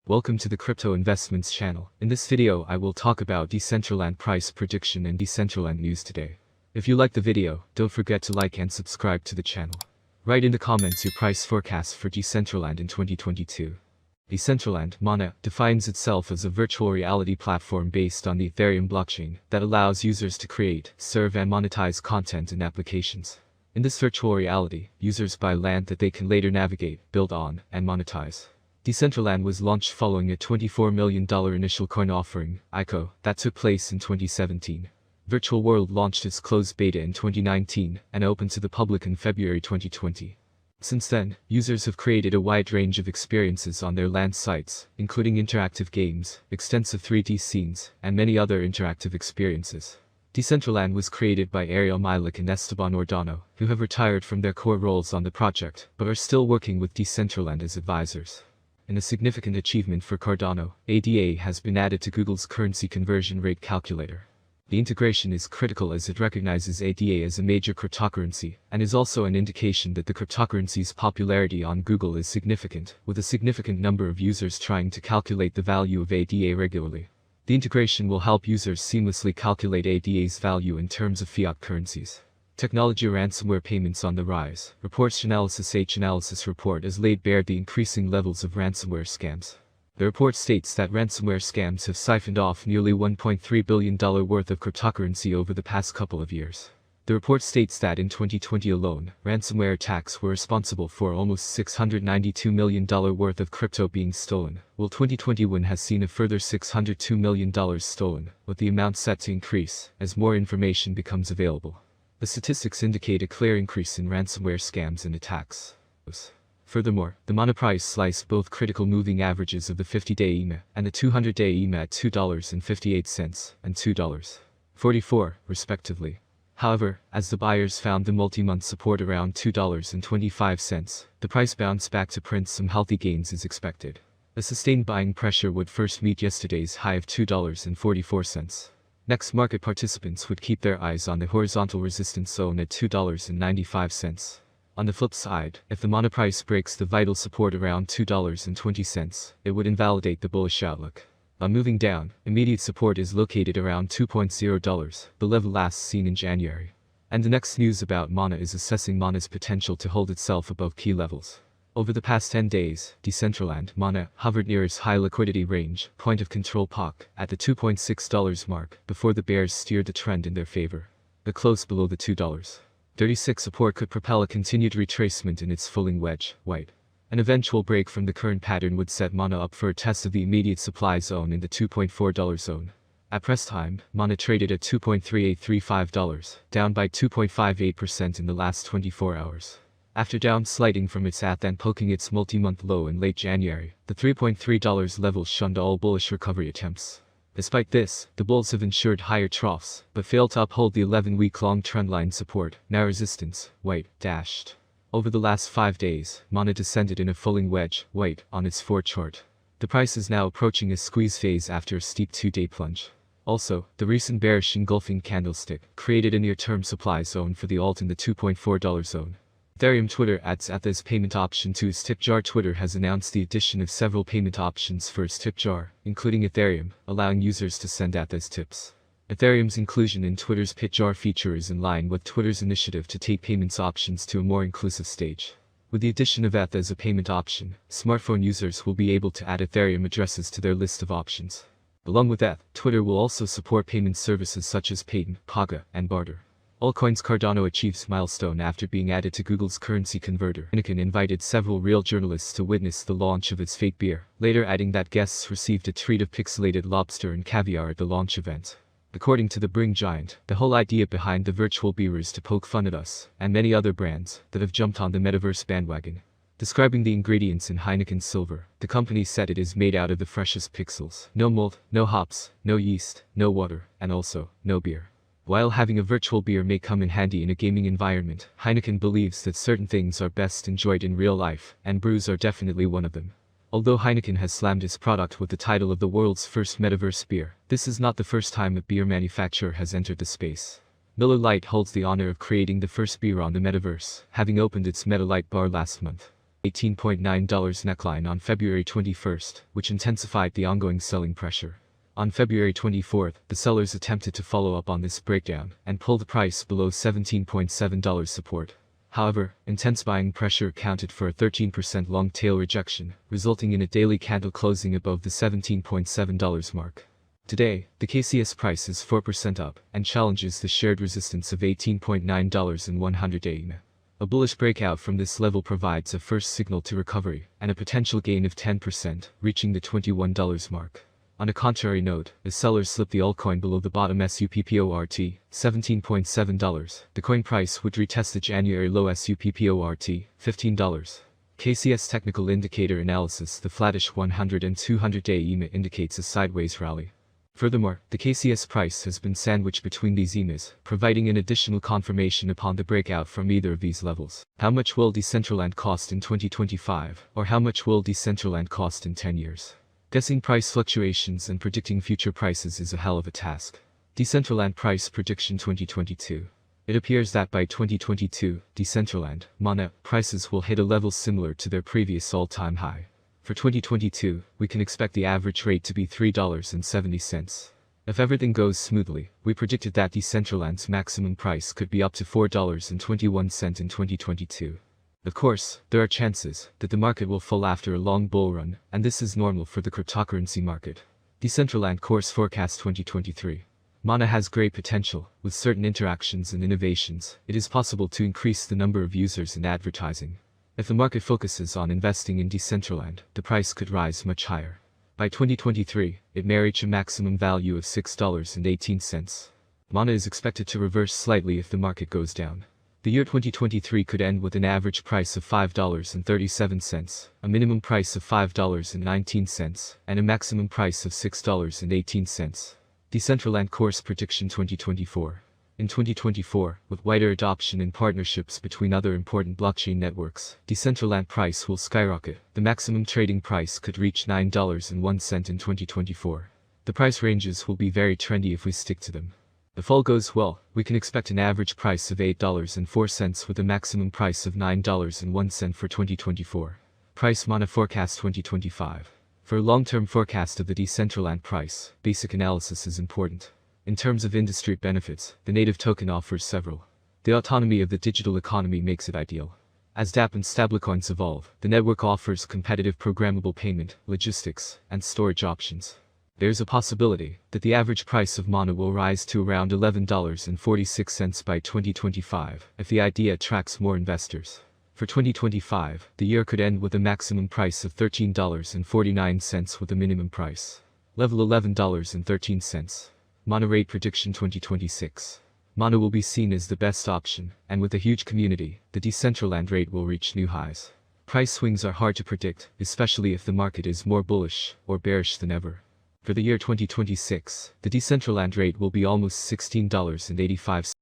Welcome to the Crypto Investments channel. In this video I will talk about Decentraland price prediction and Decentraland news today. If you like the video, don't forget to like and subscribe to the channel. Write in the comments your price forecast for Decentraland in 2022. Decentraland, MANA, defines itself as a virtual reality platform based on the Ethereum blockchain that allows users to create, serve and monetize content and applications. In this virtual reality, users buy land that they can later navigate, build on, and monetize. Decentraland was launched following a $24 million initial coin offering, ICO, that took place in 2017. Virtual World launched its closed beta in 2019 and opened to the public in February 2020. Since then, users have created a wide range of experiences on their land sites, including interactive games, extensive 3D scenes, and many other interactive experiences. Decentraland was created by Ariel Milik and Esteban Ordano, who have retired from their core roles on the project, but are still working with Decentraland as advisors. In a significant achievement for Cardano, ADA has been added to Google's currency conversion rate calculator. The integration is critical as it recognizes ADA as a major cryptocurrency, and is also an indication that the cryptocurrency's popularity on Google is significant, with a significant number of users trying to calculate the value of ADA regularly. The integration will help users seamlessly calculate ADA's value in terms of fiat currencies. Technology ransomware payments on the rise. Reports Chainalysis Analysis report has laid bare the increasing levels of ransomware scams. The report states that ransomware scams have siphoned off nearly $1.3 billion worth of cryptocurrency over the past couple of years. The report states that in 2020 alone, ransomware attacks were responsible for almost $692 million worth of crypto being stolen, while 2021 has seen a further $602 million stolen, with the amount set to increase as more information becomes available. The statistics indicate a clear increase in ransomware scams and attacks. Furthermore, the MANA price sliced both critical moving averages of the 50-day EMA and the 200-day EMA at $2.58 and $2.44, respectively. However, as the buyers found the multi-month support around $2.25, the price bounced back to print some healthy gains as expected. A sustained buying pressure would first meet yesterday's high of $2.44. Next, market participants would keep their eyes on the horizontal resistance zone at $2.95. On the flip side, if the MANA price breaks the vital support around $2.20, it would invalidate the bullish outlook. On moving down, immediate support is located around $2.0, the level last seen in January. And the next news about MANA is assessing MANA's potential to hold itself above key levels. Over the past 10 days, Decentraland, MANA, hovered near its high liquidity range, point of control POC, at the $2.6 mark, before the bears steered the trend in their favor. The close below the $2.36 support could propel a continued retracement in its falling wedge, white. An eventual break from the current pattern would set MANA up for a test of the immediate supply zone in the $2.4 zone. At press time, MANA traded at $2.3835, down by 2.58% in the last 24 hours. After downsliding from its at and poking its multi-month low in late January, the $3.3 level shunned all bullish recovery attempts. Despite this, the bulls have ensured higher troughs, but failed to uphold the 11-week-long trendline support, now resistance, white, dashed. Over the last 5 days, MANA descended in a falling wedge, white, on its 4 chart. The price is now approaching a squeeze phase after a steep 2-day plunge. Also, the recent bearish engulfing candlestick created a near-term supply zone for the alt in the $2.4 zone. Ethereum Twitter adds ETH as payment option to its tip jar. Twitter has announced the addition of several payment options for its tip jar, including Ethereum, allowing users to send ETH as tips. Ethereum's inclusion in Twitter's Pit Jar feature is in line with Twitter's initiative to take payments options to a more inclusive stage. With the addition of ETH as a payment option, smartphone users will be able to add Ethereum addresses to their list of options. Along with ETH, Twitter will also support payment services such as Payton, Paga, and Barter. Altcoins Cardano achieves milestone after being added to Google's currency converter. Heineken invited several real journalists to witness the launch of its fake beer, later adding that guests received a treat of pixelated lobster and caviar at the launch event. According to the Bring Giant, the whole idea behind the virtual beer is to poke fun at us, and many other brands, that have jumped on the metaverse bandwagon. Describing the ingredients in Heineken Silver, the company said it is made out of the freshest pixels. No mold, no hops, no yeast, no water, and also, no beer. While having a virtual beer may come in handy in a gaming environment, Heineken believes that certain things are best enjoyed in real life, and brews are definitely one of them. Although Heineken has slammed its product with the title of the world's first metaverse beer, this is not the first time a beer manufacturer has entered the space. Miller Lite holds the honor of creating the first beer on the metaverse, having opened its Meta Lite bar last month. $18.9 neckline on February 21st, which intensified the ongoing selling pressure. On February 24th, the sellers attempted to follow up on this breakdown and pull the price below $17.7 support. However, intense buying pressure accounted for a 13% long tail rejection, resulting in a daily candle closing above the $17.7 mark. Today, the KCS price is 4% up and challenges the shared resistance of $18.9 in 100-day EMA. A bullish breakout from this level provides a first signal to recovery and a potential gain of 10%, reaching the $21 mark. On a contrary note, as sellers slip the altcoin below the bottom SUPPORT, $17.7, the coin price would retest the January low SUPPORT, $15. KCS technical indicator analysis: the flattish 100 and 200-day EMA indicates a sideways rally. Furthermore, the KCS price has been sandwiched between these EMAs, providing an additional confirmation upon the breakout from either of these levels. How much will Decentraland cost in 2025, or how much will Decentraland cost in 10 years? Guessing price fluctuations and predicting future prices is a hell of a task. Decentraland Price Prediction 2022. It appears that by 2022, Decentraland, MANA, prices will hit a level similar to their previous all-time high. For 2022, we can expect the average rate to be $3.70. If everything goes smoothly, we predicted that Decentraland's maximum price could be up to $4.21 in 2022. Of course, there are chances that the market will fall after a long bull run, and this is normal for the cryptocurrency market. Decentraland Course Forecast 2023. MANA has great potential. With certain interactions and innovations, it is possible to increase the number of users and advertising. If the market focuses on investing in Decentraland, the price could rise much higher. By 2023, it may reach a maximum value of $6.18. MANA is expected to reverse slightly if the market goes down. The year 2023 could end with an average price of $5.37, a minimum price of $5.19, and a maximum price of $6.18. Decentraland Course Prediction 2024. In 2024, with wider adoption and partnerships between other important blockchain networks, Decentraland price will skyrocket. The maximum trading price could reach $9.01 in 2024. The price ranges will be very trendy if we stick to them. If all goes well, we can expect an average price of $8.04 with a maximum price of $9.01 for 2024. Price MANA Forecast 2025. For a long-term forecast of the Decentraland price, basic analysis is important. In terms of industry benefits, the native token offers several. The autonomy of the digital economy makes it ideal. As dApp and stablecoins evolve, the network offers competitive programmable payment, logistics, and storage options. There's a possibility that the average price of MANA will rise to around $11.46 by 2025 if the idea attracts more investors. For 2025, the year could end with a maximum price of $13.49 with a minimum price level $11.13. MANA Rate Prediction 2026. MANA will be seen as the best option, and with a huge community, the Decentraland rate will reach new highs. Price swings are hard to predict, especially if the market is more bullish or bearish than ever. For the year 2026, the Decentraland rate will be almost $16.85.